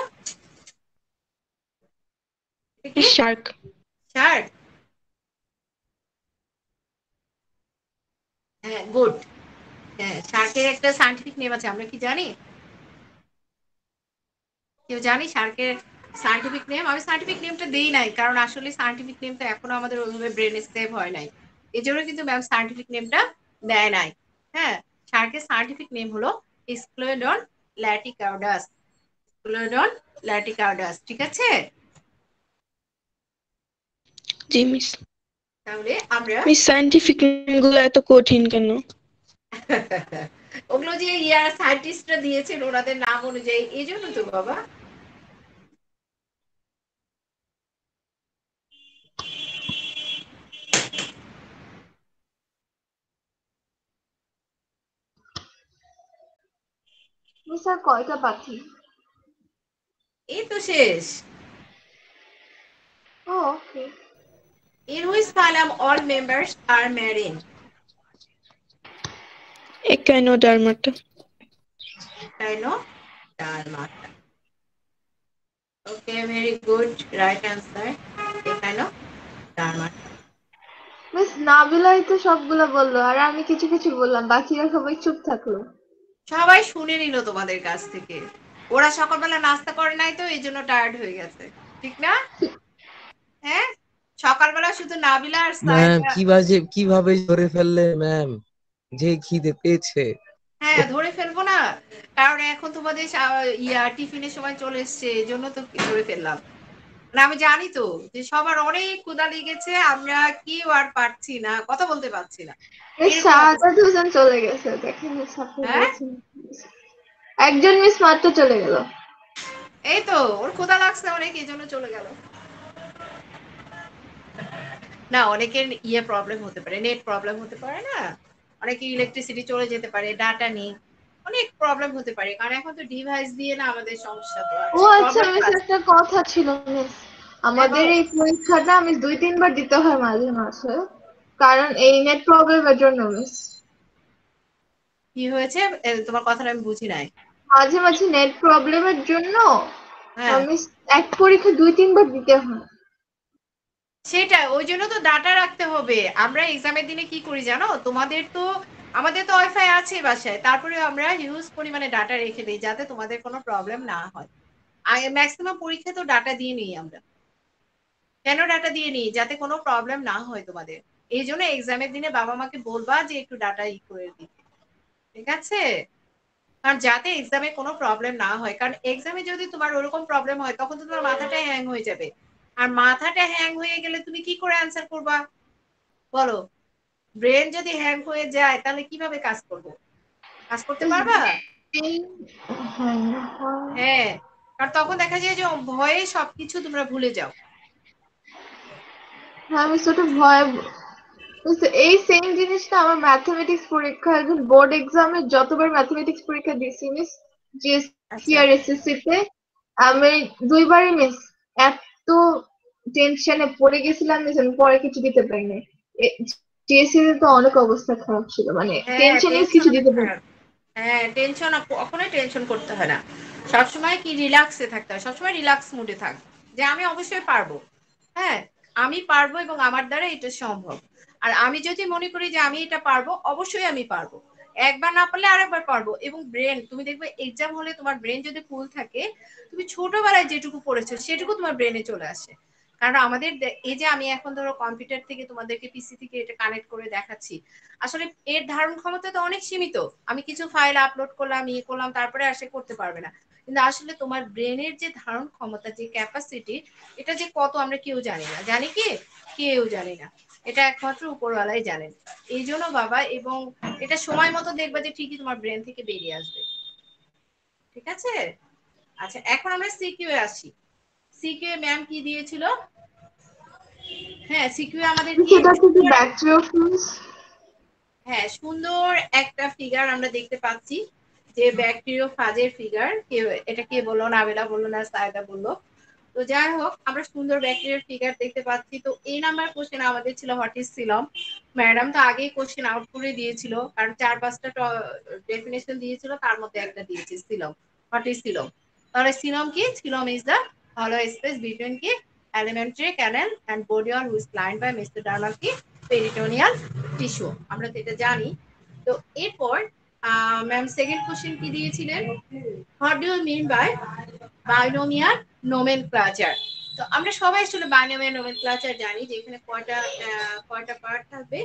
এটা কি? শার্ক। শার্ক। হ্যাঁ গুড। হ্যাঁ শার্কের একটা সায়েন্টিফিক নেম আছে, আমরা কি জানি? কেউ জানি শার্কের সায়েন্টিফিক নেম? আমি সায়েন্টিফিক নেমটা দেই নাই, কারণ আসলে সায়েন্টিফিক নেমটা এখনো আমাদের ওইভাবে ব্রেনে সেভ হয় নাই, এই জন্য কিন্তু ম্যাম সায়েন্টিফিক নেমটা দেয় নাই। হ্যাঁ, শার্কের সায়েন্টিফিক নেম হলো স্ক্লোডন ল্যাটিকাউডাস। স্ক্লোডন ল্যাটিকাউডাস, ঠিক আছে? জি মিস। তাহলে আমরা মিস সায়েন্টিফিক নেম গুলো এত কঠিন কেন? ওগুলো যে ইয়ার সায়েন্টিস্টরা দিয়েছেন ওনাদের নাম অনুযায়ী, এই জন্য তো বাবা। মিস আর কয়টা বাকি? এই তো শেষ। ও ওকে। In which phylum all members are marine? Echinodermata. Echinodermata. Okay, very good. Right answer. Echinodermata. Miss নাবিলাই তো সবগুলো বললো আর আমি কিছু কিছু বললাম, বাকিরা সবাই চুপ থাকলো। সবাই শুনে নিল তোমাদের কাছ থেকে। ওরা সকালবেলা নাস্তা করে নাই তো এই জন্য টায়ার্ড হয়ে গেছে, ঠিক না? হ্যাঁ, সকালবেলা শুধু নাবিলা আর ম্যাম সাইদা। কিভাবে ধরে ফেললে ম্যাম, যে খিদে পেয়েছে। হ্যাঁ ধরে ফেলবো না, কারণ এখন তোমাদের টিফিনের সময় চলে এসছে, এই জন্য তো ধরে ফেললাম। না আমি জানি তো যে সবার অনেক ক্ষুধা লেগেছে, আমরা কেউ আর পারছি না, কথা বলতে পারছি না, মিস এরকম শাহাদা অবস্থা। দুজন চলে গেছে, দেখেন মিস আপনি হ্যাঁ বলছেন। একজন মিস মাত্র চলে গেল। এই তো ওর ক্ষুধা লাগছে অনেক, এই জন্য চলে গেল। না অনেকের প্রবলেম হতে পারে, নেট প্রবলেম হতে পারে না, অনেকে ইলেকট্রিসিটি চলে যেতে পারে, ডাটা নেই, অনেক প্রবলেম হতে পারে, কারণ এখন তো ডিভাইস দিয়ে না আমাদের সমস্যা তো ও আছে, আচ্ছা প্রবলেম মিস, আছে। একটা কথা ছিল মিস, হ্যাঁ আমাদের বলো। এই পরীক্ষাটা আমি 2-3 বার দিতে হয় মাঝে মাঝে, কারণ এই নেট প্রবলেমের জন্য মিস। কি হয়েছে? তোমার কথাটা আমি বুঝি নাই। মাঝে মাঝে নেট প্রবলেমের জন্য হ্যাঁ মিস এক পরীক্ষা 2-3 বার দিতে হয়। সেটা ওই জন্য তো ডাটা রাখতে হবে। আমরা এক্সামের দিনে কি করি জানো? আমাদের তো ওয়াইফাই আছে বাসায়, তারপরে আমরা হিউজ পরিমাণে ডাটা রেখে দিই যাতে তোমাদের কোনো প্রবলেম না হয়। ম্যাক্সিমাম পরীক্ষা তো ডাটা দিয়ে নিই আমরা। কেন ডাটা দিয়ে নিই? যাতে কোনো প্রবলেম না হয় তোমাদের। এই জন্য এক্সামের দিনে বাবা মাকে বলবা যে একটু ডাটা করে দিতে, ঠিক আছে? কারণ যাতে এক্সামে কোনো প্রবলেম না হয়, কারণ এক্সামে যদি তোমার ওরকম প্রবলেম হয় তখন তো তোমার মাথাটা হ্যাং হয়ে যাবে। আর মাথাটা হ্যাং হয়ে গেলে তুমি কি করে অ্যান্সার করবা বলো? ব্রেন যদি হ্যাং হয়ে যায় তাহলে কিভাবে কাজ করবো? কাজ করতে মিস পারবা? হ্যাঁ হ্যাঁ। হ্যাঁ, কারণ তখন দেখা যায় যে ভয়ে সবকিছু তোমরা ভুলে যাও। হ্যাঁ মিস ওটা ভয়। মিস এই সেম জিনিসটা আমার ম্যাথমেটিক্স পরীক্ষা, একজন বোর্ড এক্সামে যতবার ম্যাথমেটিক্স পরীক্ষা দিয়েছি মিস, জিএসসি আচ্ছা আর এসএসসি তে, আমি 2বারই মিস এত টেনশনে পড়ে গেছিলাম মিস, আমি পরে কিছু দিতে পারিনি। জিএসসি তে তো অনেক অবস্থা খারাপ ছিল, মানে হ্যাঁ টেনশনে টেনশন কিছু অনেক দিতে পারিনি। খারাপ। হ্যাঁ টেনশন, কখনোই টেনশন করতে হয় না। সবসময় কি রিল্যাক্সে থাকতে হয়, সবসময় রিল্যাক্স মুডে থাক, যে আমি অবশ্যই পারবো। হ্যাঁ আমি পারবো এবং আমার দ্বারা এটা সম্ভব। আর আমি যদি মনে করি যে আমি এটা পারবো, অবশ্যই আমি পারবো। একবার না পারলে আরেকবার পারবো। এবং ব্রেন, তুমি দেখবে এক্সাম হলে তোমার ব্রেন যদি ফুল থাকে, তুমি ছোটবেলায় যেটুকু পড়েছো সেটুকু তোমার ব্রেনে চলে আসে। কারণ আমাদের এই যে আমি এখন ধরো কম্পিউটার থেকে তোমাদেরকে পিসি থেকে এটা কানেক্ট করে দেখাচ্ছি, আসলে এর ধারণ ক্ষমতা তো অনেক সীমিত। আমি কিছু ফাইল আপলোড করলাম, ইয়ে করলাম, তারপরে আসে করতে পারবে না। কিন্তু আসলে তোমার ব্রেনের যে ধারণ ক্ষমতা, যে ক্যাপাসিটি, এটা যে কত আমরা কেউ জানি না। জানি কি? কেউ জানি না। এটা একমাত্র উপরওয়ালাই জানেন। এই জন্য বাবা, এবং এটা সময় মতো দেখবা যে ঠিকই তোমার ব্রেন থেকে বেরিয়ে আসবে, ঠিক আছে? আচ্ছা এখন আমরা সিকিউ এ আসি। সিকিউ ম্যাম কি দিয়েছিল? হ্যাঁ সিকিউ আমাদের কি সেটা কি সুন্দর, ব্যাকটেরিওফেজ? হ্যাঁ সুন্দর একটা ফিগার আমরা দেখতে পাচ্ছি, যে ব্যাকটেরিওফাজের ফিগার। কে এটা কে বললো? নাবিলা বললো না সায়দা বললো? তো যাই হোক, আমরা সুন্দর ব্যাকটেরিয়ার ফিগার দেখতে পাচ্ছি। তো এই নাম্বার কোশ্চেন আমাদের ছিল হোয়াট ইজ সিলম। ম্যাডাম তো আগেই কোশ্চেন আউট করে দিয়েছিল, কারণ 4-5টা ডেফিনেশন দিয়েছিল, তার মধ্যে একটা দিয়েছে সিলম। What is Silam? তাহলে সিলম কি? Coelom is the hollow space between কি alimentary canal and bodiole which lined by mesodermal কি peritoneal tissue। আমরা তো এটা জানি। তো এরপর ম্যাম সেকেন্ড কোশ্চেন কি দিয়েছিলেন? What do you mean by binomial nomenclature? তো আমরা সবাই আসলে বাইনোমিয়াল নোমেনক্লাচার জানি যে এখানে কয়টা পার্ট থাকবে।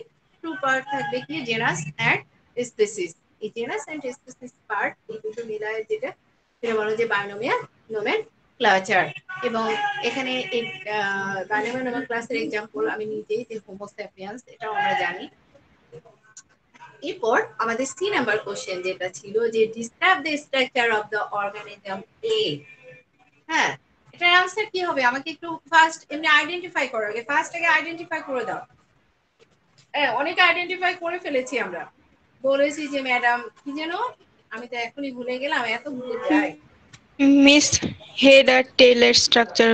2 পার্ট থাকবে কি জেনাস এন্ড স্পিসিস। এই জেনাস এন্ড স্পিসিস পার্ট এই দুটো মিলায় যেটা সেটা বলা যে বাইনোমিয়াল নোমেনক্লাচার। এবং এখানে এই বাইনোমিয়াল নোমেনক্লাচার এক্সাম্পল আমি নিজেই যে হোমো স্যাপিয়েন্স, এটাও আমরা জানি। এরপর আমাদের সি নাম্বার কোশ্চেন যেটা ছিল যে describe the structure of the organism A. হ্যাঁ, এটার আনসার কি হবে? আমাকে একটু ফার্স্ট এমনি আইডেন্টিফাই করার আগে ফার্স্ট আগে আইডেন্টিফাই করে দাও। হ্যাঁ, অনেকে আইডেন্টিফাই করে ফেলেছি আমরা। বলেছি যে ম্যাডাম কি যেন, আমি তো এখনই ভুলে গেলাম, এত ভুলে যাই। মিস হেড আর টেলের স্ট্রাকচার।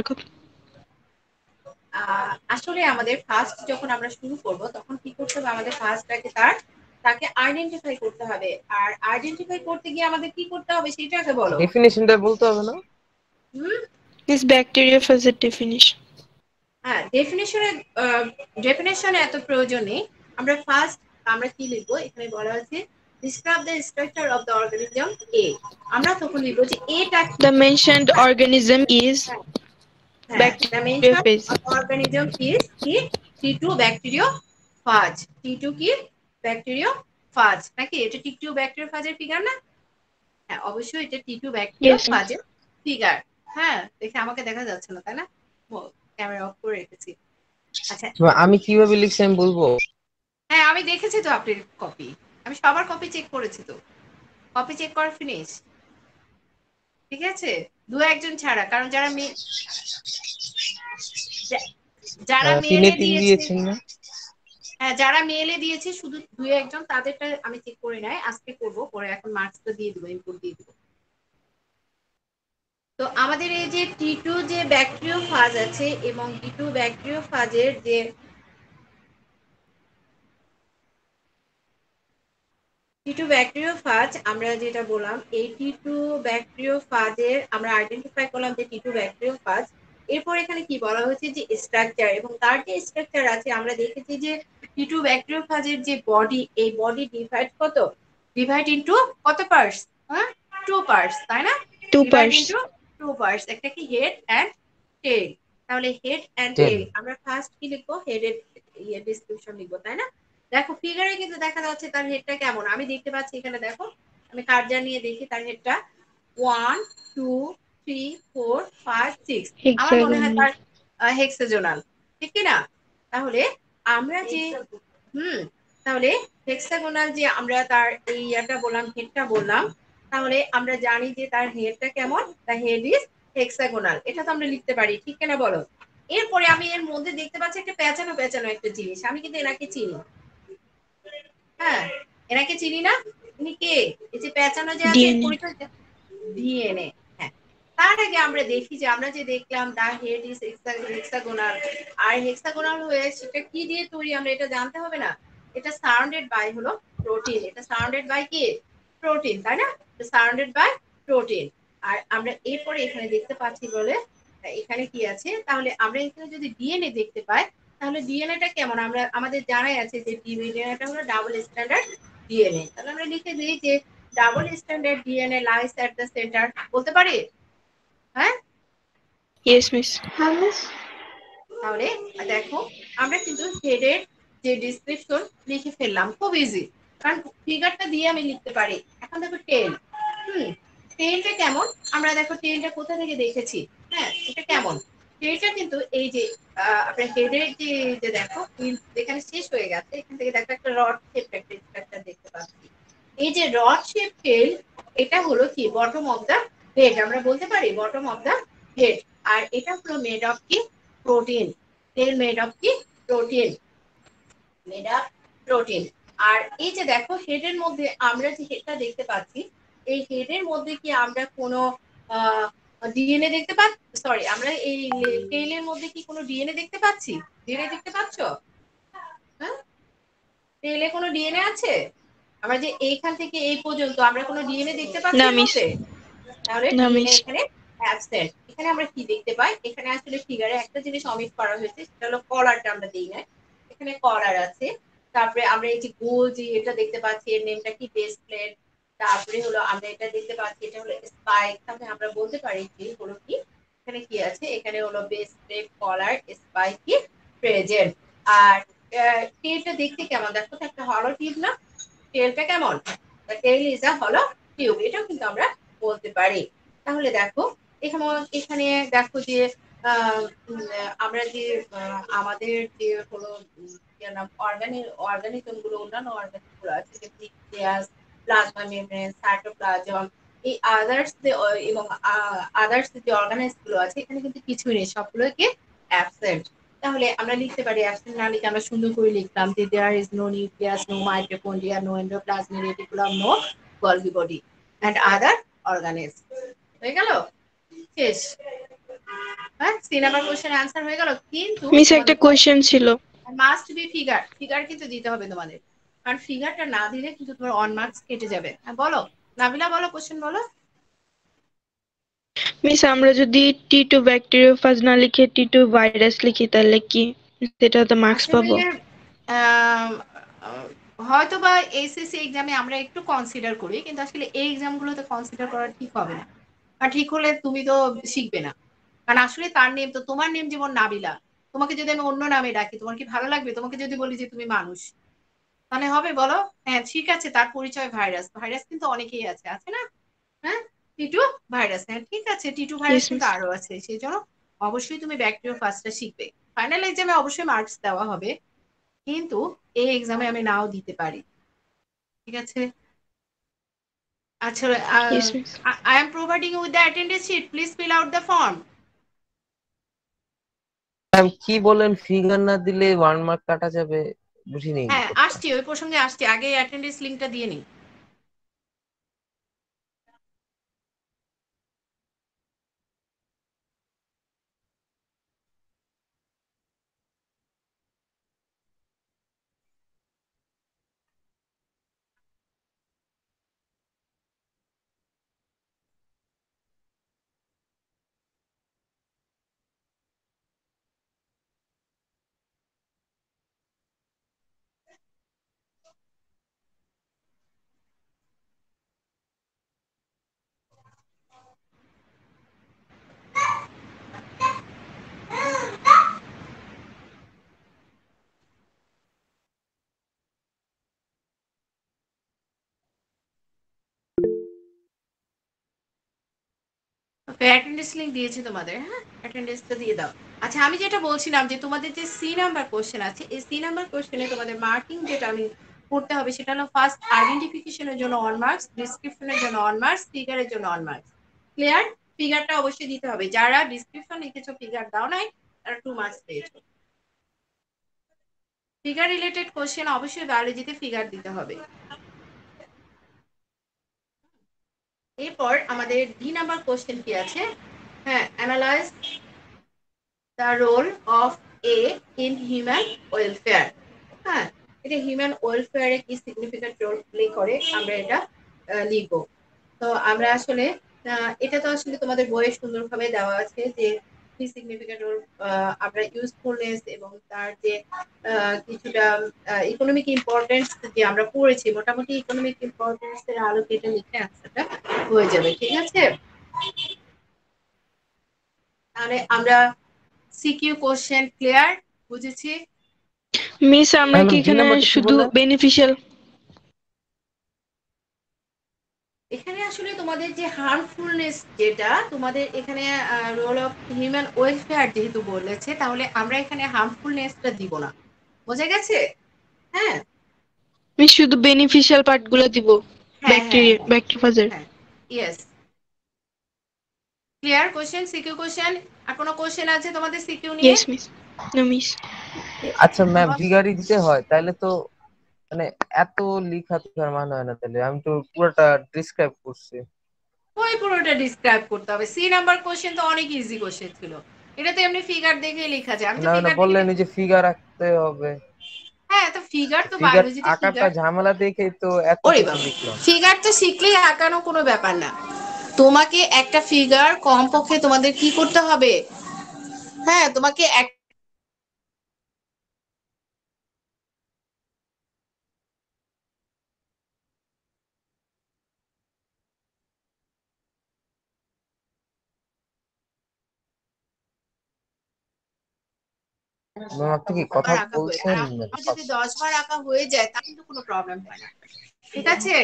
আসলে আমাদের ফার্স্ট যখন আমরা শুরু করব তখন কি করতে হবে? আমাদের ফার্স্ট আগে তাকে আইডেন্টিফাই করতে হবে। আর আইডেন্টিফাই করতে গিয়ে আমাদের কি করতে হবে সেটা আগে বলো। ডেফিনিশনটা বলতে হবে না? হুম, মিস ব্যাকটেরিওফেজের ডেফিনিশন। হ্যাঁ, ডেফিনেশনে এত প্রয়োজন নেই। আমরা কি লিখবো? এখানে বলা আছে describe the structure of the organism A. আমরা তখন লিখবো যে এটা কি। The mentioned organism is হ্যাঁ, the mention bacteriophage. Of organism is কি টি2 ব্যাকটেরিওফাজ। টি2 কি ব্যাকটেরিওফাজ নাকি? এটা টি2 ব্যাকটেরিওফাজের ফিগার না? হ্যাঁ, অবশ্যই এটা টি2 Yes. ব্যাকটেরিওফাজের ফিগার। হ্যাঁ, দেখে আমাকে দেখা যাচ্ছে না তাই না? ক্যামেরা অফ করে রেখেছি। আচ্ছা, আমি কিভাবে লিখছি আমি বলবো? হ্যাঁ আমি দেখেছি তো আপনার কপি, আমি সবার কপি চেক করেছি তো। কপি চেক করা ফিনিশ, ঠিক আছে? দু একজন ছাড়া, কারণ যারা তিনে মেলে 3 দিয়েছে, দিয়েছেন না? হ্যাঁ যারা মেলে দিয়েছে শুধু দু একজন, তাদেরটা আমি চেক করে নাই, আজকে করব, পরে এখন মার্কসটা দিয়ে দেবো, ইনপুট দিয়ে দেবো। তো আমাদের এই যে টি2 যে ব্যাকটেরিওফাজ আছে এবং টি2 ব্যাকটেরিওফাজের যে টি2 ব্যাকটেরিওফাজ আমরা যেটা বললাম, এই টি2 ব্যাকটেরিওফাজের আমরা আইডেন্টিফাই করলাম যে টি2 ব্যাকটেরিওফাজ। এরপর এখানে কি বলা হয়েছে যে স্ট্রাকচার, এবং তার যে স্ট্রাকচার আছে আমরা দেখেছি যে টি2 ব্যাকটেরিওফাজের যে বডি, এই বডি ডিভাইড ইনটু কত পার্টস? হ্যাঁ, 2 পার্টস, তাই না? 2 ডিভাইড parts. ইনটু 2 পার্টস, একটা কি হেড এন্ড টেল। তাহলে হেড এন্ড টেল। টেল আমরা ফার্স্ট কি লিখবো? হেডের ডেসক্রিপশন লিখবো, তাই না? দেখো ফিগারে কিন্তু দেখা যাচ্ছে তার হেডটা কেমন, আমি দেখতে পাচ্ছি এখানে। দেখো আমি কার্জার নিয়ে দেখি তার হেডটা 1 2 3 4 5 6, আমার মনে হয় Hexagonal. তার হেক্সাজোনাল, ঠিক কি না? তাহলে আমরা যে তাহলে হেক্সাগোনাল যে আমরা তার এই ইয়াটা বললাম, হেডটা বললাম, তাহলে আমরা জানি যে তার হেডটা কেমন, দ্য হেড ইজ হেক্সাগোনাল। এটা তো আমরা লিখতে পারি, ঠিক কিনা বলো? এরপরে আমি এর মধ্যে দেখতে পাচ্ছি একটা পেঁচানো পেঁচানো একটা জিনিস, আমি কিন্তু এনাকে চিনি। হ্যাঁ, এনাকে চিনি না? ইনি কে? এই যে পেঁচানো যে আছে, DNA. পরিচয় ডিএনএ। হ্যাঁ, তার আগে আমরা দেখি যে আমরা যে দেখলাম দা হেড ইজ হেক্সাগোনাল, আর হেক্সাগোনাল হয়ে সেটা কি দিয়ে তৈরি আমরা এটা জানতে হবে না? এটা সারাউন্ডেড বাই হলো প্রোটিন। এটা সারাউন্ডেড বাই কি? প্রোটিন, তাই না? Surrounded by protein. আর আমরা এরপরে এখানে দেখতে পাচ্ছি বলে এখানে কি আছে, তাহলে আমরা এখানে যদি ডিএনএ দেখতে পাই, তাহলে ডিএনএটা কেমন? আমাদের জানাই আছে যে ডিএনএটা হলো ডাবল স্ট্যান্ডার্ড ডিএনএ। তাহলে আমরা লিখে দিই যে double stranded DNA lies at the centre, বলতে পারি? হ্যাঁ, Yes, miss. হ্যাঁ মিস। তাহলে দেখো আমরা কিন্তু হেডের যে ডিসক্রিপশন লিখে ফেললাম, খুব ইজি, কারণ ফিগারটা দিয়ে আমি লিখতে পারি। এখন দেখো টেল, টেলটা কেমন? আমরা দেখো টেলটা কোথা থেকে দেখেছি। হ্যাঁ, এটা কেমন? টেলটা কিন্তু এই যে আপনার হেডের যে দেখো এখানে শেষ হয়ে গেছে, এখান থেকে দেখো একটা রড শেপ একটা স্ট্রাকচার দেখতে পাচ্ছি। এই যে রড শেপ টেল, এটা হলো কি বটম অফ দা হেড, আমরা বলতে পারি বটম অফ দা হেড। আর এটা হলো মেড অফ কি? প্রোটিন। টেল মেড অফ কি? Protein, made of protein. আর এই যে দেখো হেডের মধ্যে আমরা যে হেডটা দেখতে পাচ্ছি, এই হেডের মধ্যে কি আমরা কোনো ডিএনএ দেখতে সরি, আমরা এই টেইলের মধ্যে কি কোনো ডিএনএ দেখতে পাচ্ছি? ডিএনএ দেখতে পাচ্ছ? হ্যাঁ, টেইলে কোনো ডিএনএ আছে? আমরা যে এইখান থেকে এই পর্যন্ত আমরা কোনো ডিএনএ দেখতে পাচ্ছি না এর মিস, মধ্যে? তাহলে না ডিএনএ মিস। এখানে অ্যাবসেন্ট। এখানে আমরা কি দেখতে পাই? এখানে আসলে ফিগারে একটা জিনিস অমিট করা হয়েছে, সেটা হলো কলারটা আমরা দিই না। এখানে কলার আছে, তারপরে আমরা এই যে গোল যে এটা দেখতে পাচ্ছি এর নেমটা কি, বেস প্লেট। তারপরে হলো আমরা এটা দেখতে পাচ্ছি, এটা হলো স্পাইক। তাহলে আমরা বলতে পারি যে হলো কি এখানে কি আছে, এখানে হলো বেস প্লেট, কলার, স্পাইক কি প্রেজেন্ট। আর টেলটা দেখতে কেমন দেখো তো, একটা হলো টিউব না? টেলটা কেমন? টেল ইজ আ হলো টিউব, এটাও কিন্তু আমরা বলতে পারি। তাহলে দেখো এখানে এখানে দেখো যে আমরা যে আমাদের যে হলো নাম অর্গানিজম গুলো, অন্যান্য অর্গানিজম গুলো আছে, যে নিউক্লিয়াস, প্লাজমা মেমব্রেন, সাইটোপ্লাজম, এই আদার্স এবং আদার্স যে অর্গানাইজ গুলো আছে, এখানে কিন্তু কিছুই নেই, সবগুলোকে অ্যাবসেন্ট। তাহলে আমরা লিখতে পারি, অ্যাবসেন্ট না লিখে আমরা সুন্দর করে লিখলাম যে there is no nucleus, no mitochondria, no endoplasmic reticulum, no Golgi body and other organelles. হয়ে গেল? শেষ? হ্যাঁ, 3 নাম্বার কোশ্চেন অ্যান্সার হয়ে গেল। কিন্তু মিস একটা তোমাদের কোয়েশ্চেন ছিল। মাস্ট বি ফিগার, ফিগার কিন্তু দিতে হবে তোমাদের, কারণ ফিগারটা না দিলে কিন্তু তোমার 1 মার্কস কেটে যাবে। হ্যাঁ বলো নাবিলা, বলো কোশ্চেন বলো। মিস আমরা যদি টি2 ব্যাকটেরিওফাজ না লিখে টি2 ভাইরাস লিখি তাহলে কি সেটাতে মার্কস আসলে পাবো? হয়তো বা এসএসসি এক্সামে আমরা একটু কনসিডার করি, কিন্তু আসলে এই এক্সাম গুলোতে কনসিডার করা ঠিক হবে না। আর ঠিক হলে তুমি তো শিখবে না, কারণ আসলে তার নেম তো, তোমার নেম যেমন নাবিলা, তোমাকে যদি আমি অন্য নামে ডাকি তোমার কি ভালো লাগবে? তোমাকে যদি বলি যে তুমি মানুষ, তাহলে হবে বলো? হ্যাঁ ঠিক আছে, তার পরিচয় ভাইরাস, ভাইরাস কিন্তু অনেকেই আছে, আছে না? হ্যাঁ, টিটু ভাইরাস, হ্যাঁ ঠিক আছে, টিটু ভাইরাস ইয়েস কিন্তু মিস। আরো আছে, সেই জন্য অবশ্যই তুমি ব্যাকটেরিয়া ফার্স্টটা শিখবে। ফাইনাল এক্সামে অবশ্যই মার্কস দেওয়া হবে, কিন্তু এই এক্সামে আমি নাও দিতে পারি। ঠিক আছে? আচ্ছা, yes miss. I am providing you with the attendance sheet. Please fill out the form. Ma'am কি বলেন, ফিগার না দিলে 1 মার্ক কাটা যাবে? বুঝিনি হ্যাঁ ব্যাপারটা। আসছি, ওই প্রসঙ্গে আসছি, আগে অ্যাটেন্ডেন্স লিঙ্কটা দিয়ে নিই। ওকে, অ্যাটেন্ডেন্স লিঙ্ক দিয়েছি তোমাদের, হ্যাঁ অ্যাটেন্ডেন্সটা দিয়ে দাও। আচ্ছা, আমি যেটা বলছিলাম যে তোমাদের যে সি নাম্বার কোশ্চেন আছে, এই সি নাম্বার কোশ্চেনে তোমাদের মার্কিং যেটা আমি করতে হবে সেটা হলো, ফার্স্ট আইডেন্টিফিকেশনের জন্য 1 মার্কস, ডিসক্রিপশনের জন্য 1 মার্কস, ফিগারের জন্য 1 মার্কস। ক্লিয়ার? ফিগারটা অবশ্যই দিতে হবে, যারা ডিসক্রিপশন লিখেছো ফিগার দাও নাই তারা 2 মার্কস পেয়েছো। ফিগার রিলেটেড কোশ্চেন অবশ্যই বায়োলজিতে ফিগার দিতে হবে। এরপর আমাদের ডি নাম্বার কোশ্চেন কি আছে? হ্যাঁ, analyse the role of a in human welfare. হ্যাঁ, এটা হিউম্যান ওয়েলফেয়ারে কি সিগনিফিক্যান্ট রোল প্লে করে আমরা এটা লিখবো। তো আমরা আসলে এটা তো আসলে তোমাদের বইয়ে সুন্দরভাবে দেওয়া আছে যে কি সিগনিফিক্যান্ট রোল আমরা ইউজফুলনেস এবং তার যে কিছুটা ইকোনমিক ইম্পর্টেন্স যে আমরা পড়েছি, মোটামুটি ইকোনমিক ইম্পর্টেন্স এর আলোকে এটা লিখে আনসারটা হয়ে যাবে। ঠিক আছে? তাহলে আমরা সিকিউ কোশ্চেন ক্লিয়ার? বুঝেছি? মিস আমরা ম্যাম কি ডি এখানে নাম্বারটা কি শুধু বললেন? বেনিফিশিয়াল? এখানে আসলে তোমাদের যে হার্মফুলনেস, যেটা তোমাদের এখানে রোল অফ হিউম্যান ওয়েলফেয়ার যেহেতু বলেছে, তাহলে আমরা এখানে হার্মফুলনেসটা দিব না। বোঝা গেছে? হ্যাঁ মিস শুধু বেনিফিশিয়াল পার্ট গুলো দিব হ্যাঁ হ্যাঁ হ্যাঁ ব্যাকটেরিওফাজের। হ্যাঁ, yes. Clear question, CQ question? আর কোনো কোশ্চেন আছে তোমাদের সিকিউ নিয়ে? Yes miss. No miss. আচ্ছা ম্যাম, ফিগারই দিতে হয় তাহলে তো, মানে এত লিখা তো আর মানে হয় না, তাহলে আমি তো পুরোটা ডিসক্রাইব করছি। ওই পুরোটা ডিসক্রাইব করতে হবে। সি নাম্বার কোশ্চেন তো অনেক ইজি কোশ্চেন ছিল, এটা তো এমনি ফিগার দেখে লেখা যায়। আমি তো না না ফিগার দেখে বললেন যে ফিগার আঁকতে হবে, হ্যাঁ তো ফিগার তো ফিগার বায়োলজিতে আঁকাটা ফিগার। ঝামেলা দেখে তো এত ওরে কিছু বাবা, লিখলাম। ফিগার তো শিখলেই আঁকানো কোনো ব্যাপার না। তোমাকে একটা ফিগার কমপক্ষে তোমাদের কি করতে হবে, হ্যাঁ তোমাকে এক ম্যাম আপনি কি কথা বার আঁকা হয়ে, আর বলছেন? আমার যদি 10 বার আঁকা হয়ে যায় তা কিন্তু কোনো প্রবলেম হয় না, ঠিক আছে?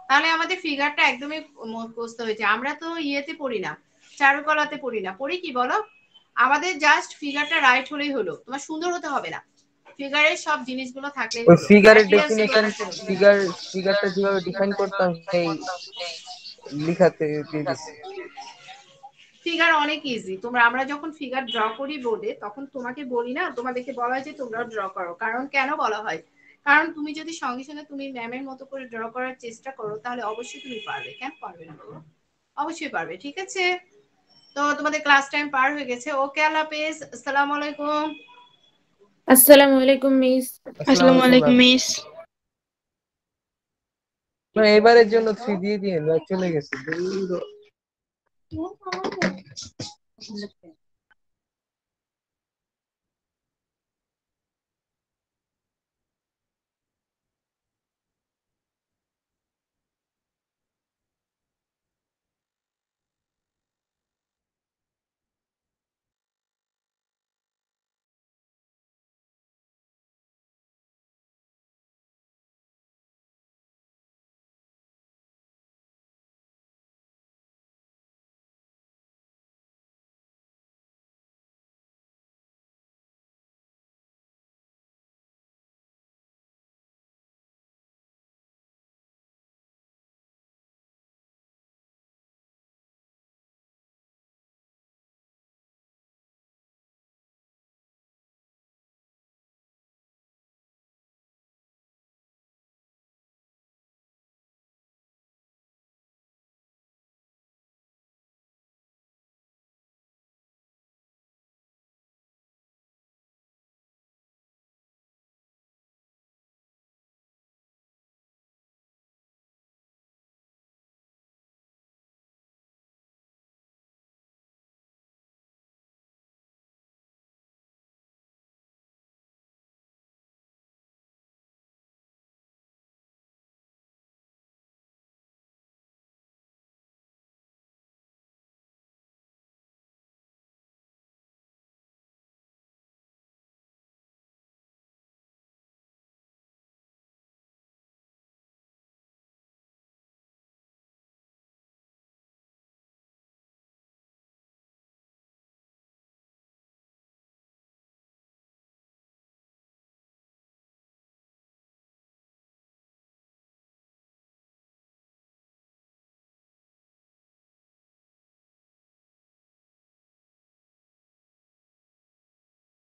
তাহলে আমাদের ফিগারটা একদমই মুখস্থ হয়েছে। আমরা তো ইয়েতে পড়ি না, চারুকলাতে পড়ি না, পড়ি কি বলো? আমাদের জাস্ট ফিগারটা রাইট হলেই হলো, তোমার সুন্দর হতে হবে না, ফিগারের সব জিনিসগুলো থাকলেই ওই হলো, ফিগারের অ্যাপিয়ারেন্স গুলো ডেফিনেশন, থাকলেই হলো। ফিগারটা যেভাবে ডিফাইন করতাম সেই লিখাতে দিয়ে দিছি। ফিগার অনেক ইজি। আমরা যখন ফিগার ড্র করি বোর্ডে, তখন তোমাকে বলি না, তোমাদেরকে বলা হয় যে তোমরা ড্র করো। কারণ কেন বলা হয়, কারণ তুমি যদি সঙ্গে সঙ্গে তুমি ম্যামের মতো করে ড্র করার চেষ্টা করো, তাহলে অবশ্যই তুমি পারবে। কেন পারবে না বলো? অবশ্যই পারবে, ঠিক আছে? তো তোমাদের ক্লাস টাইম পার হয়ে গেছে। ওকে, আল্লাহ হাফেজ, আসসালামু আলাইকুম। আসসালামু আলাইকুম মিস। আসসালামু আসসালামু আলাইকুম আলাইকুম ম্যাম। মিস। এবারের জন্য 3 দিয়ে দিন, চলে গেছে।